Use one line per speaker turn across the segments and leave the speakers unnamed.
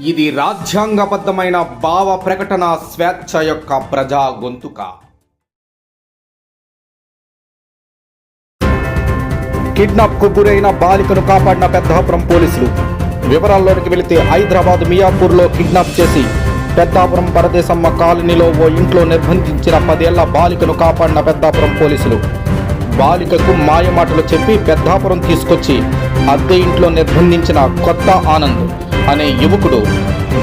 ఇది రాజ్యాంగబద్ధమైన భావ ప్రకటన స్వేచ్ఛ యొక్క ప్రజా గొంతుక. కిడ్నాప్ కు గురైన బాలికను కాపాడిన పెద్దాపురం పోలీసులు. వివరాల్లోనికి వెళితే హైదరాబాద్ మియాపూర్లో కిడ్నాప్ చేసి పెద్దాపురం పరదేశమ్మ కాలనీలో ఓ ఇంట్లో నిర్బంధించిన 10 ఏళ్ల బాలికను కాపాడిన పెద్దాపురం పోలీసులు. బాలికకు మాయమాటలు చెప్పి పెద్దాపురం తీసుకొచ్చి అద్దె ఇంట్లో నిర్బంధించిన కొత్త ఆనంద్ అనే యువకుడు.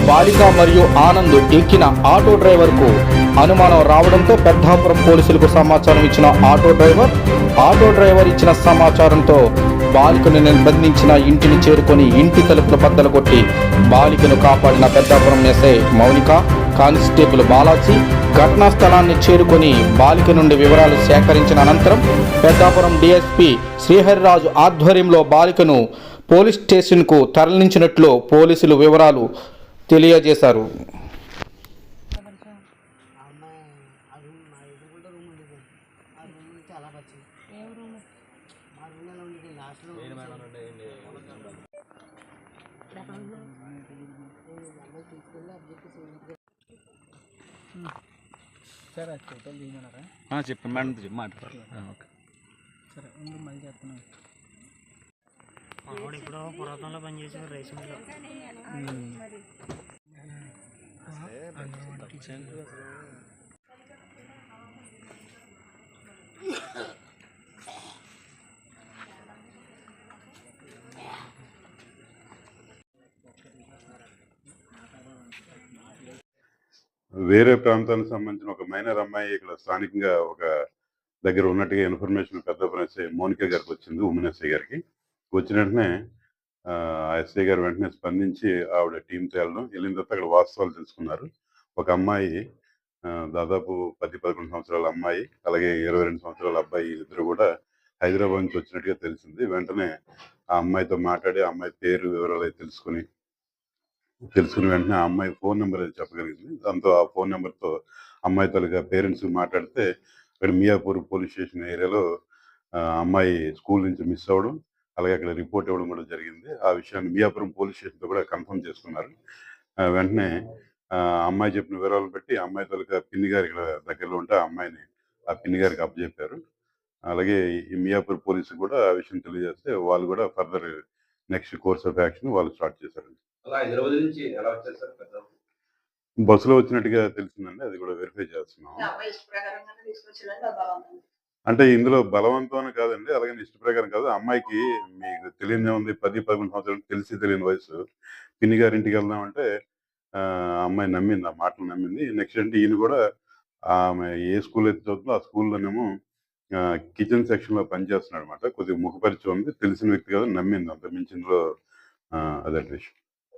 బాలిక మరియు ఆనంద్ ఎక్కిన ఆటో డ్రైవర్కు అనుమానం రావడంతో పెద్దాపురం పోలీసులకు సమాచారం ఇచ్చిన ఆటో డ్రైవర్ ఇచ్చిన సమాచారంతో బాలికను నిర్బంధించిన ఇంటిని చేరుకొని ఇంటి తలుపులు బద్దలు కొట్టి బాలికను కాపాడిన పెద్దాపురం ఎస్ఐ మౌనిక, కానిస్టేబుల్ బాలాజీ ఘటనా స్థలాన్ని చేరుకొని బాలిక నుండి వివరాలు సేకరించిన అనంతరం పెద్దాపురం డిఎస్పీ శ్రీహరిరాజు ఆధ్వర్యంలో బాలికను పోలీస్ స్టేషన్కు తరలించినట్లు పోలీసులు వివరాలు తెలియజేశారు.
సరే ఫోటోలు తీయమన్నారా?
చెప్పండి మేడం, చెప్పి మాట్లాడారు. ఓకే
సరే ముందు మళ్ళీ చెప్తున్నాను.
ఇప్పుడు పురాతనలో పనిచేసారు రైస్ మిల్లో.
వేరే ప్రాంతానికి సంబంధించిన ఒక మైనర్ అమ్మాయి ఇక్కడ స్థానికంగా ఒక దగ్గర ఉన్నట్టుగా ఇన్ఫర్మేషన్ పెద్దాపురం ఎస్ఐ మౌనిక గారికి వచ్చింది, ఉమెన్ ఎస్ఐ గారికి. వచ్చిన వెంటనే ఆ ఎస్ఐ గారు వెంటనే స్పందించి ఆవిడ టీంతో వెళ్ళిన తర్వాత అక్కడ వాస్తవాలు తెలుసుకున్నారు. ఒక అమ్మాయి దాదాపు 10-11 సంవత్సరాల అమ్మాయి, అలాగే 22 సంవత్సరాల అబ్బాయి ఇద్దరు కూడా హైదరాబాద్ నుంచి వచ్చినట్టుగా తెలిసింది. వెంటనే ఆ అమ్మాయితో మాట్లాడి ఆ అమ్మాయి పేరు వివరాలు తెలుసుకుని వెంటనే ఆ అమ్మాయి ఫోన్ నెంబర్ అది చెప్పగలిగింది. దాంతో ఆ ఫోన్ నెంబర్తో అమ్మాయి తాలూకా పేరెంట్స్ మాట్లాడితే అక్కడ మియాపూర్ పోలీస్ స్టేషన్ ఏరియాలో అమ్మాయి స్కూల్ నుంచి మిస్ అవ్వడం, అలాగే అక్కడ రిపోర్ట్ ఇవ్వడం కూడా జరిగింది. ఆ విషయాన్ని మియాపురం పోలీస్ స్టేషన్తో కూడా కన్ఫర్మ్ చేసుకున్నారు. వెంటనే అమ్మాయి చెప్పిన వివరాలను బట్టి అమ్మాయి తాలూకా పిన్ని గారు ఇక్కడ దగ్గరలో ఉంటే ఆ అమ్మాయిని ఆ పిన్ని గారికి అప్పచెప్పారు. అలాగే ఈ మియాపూర్ పోలీసు కూడా ఆ విషయం తెలియజేస్తే వాళ్ళు కూడా further next course of action వాళ్ళు స్టార్ట్ చేశారు.
హైదరాబాద్ నుంచి ఎలా వచ్చారు సార్?
బస్సులో వచ్చినట్టుగా తెలిసిందండి, అది కూడా వెరిఫై చేస్తున్నాం. అంటే ఇందులో బలవంతం అని కాదండి, అలాగే ఇష్ట ప్రకారం కాదు. అమ్మాయికి మీకు తెలియదే ఉంది, 10-11 సంవత్సరాలు తెలిసి తెలియని వయసు. పిన్ని గారి ఇంటికి వెళ్దామంటే అమ్మాయి నమ్మింది, ఆ మాటలు నమ్మింది. నెక్స్ట్ అంటే ఈయన కూడా ఆమె ఏ స్కూల్ అయితే చదువుతుందో ఆ స్కూల్లోనేమో కిచెన్ సెక్షన్లో పనిచేస్తున్నాడు అనమాట. కొద్దిగా ముఖపరిచయం ఉంది, తెలిసిన వ్యక్తి కదా, నమ్మింది. అంత మించి ఇందులో అదే విషయం.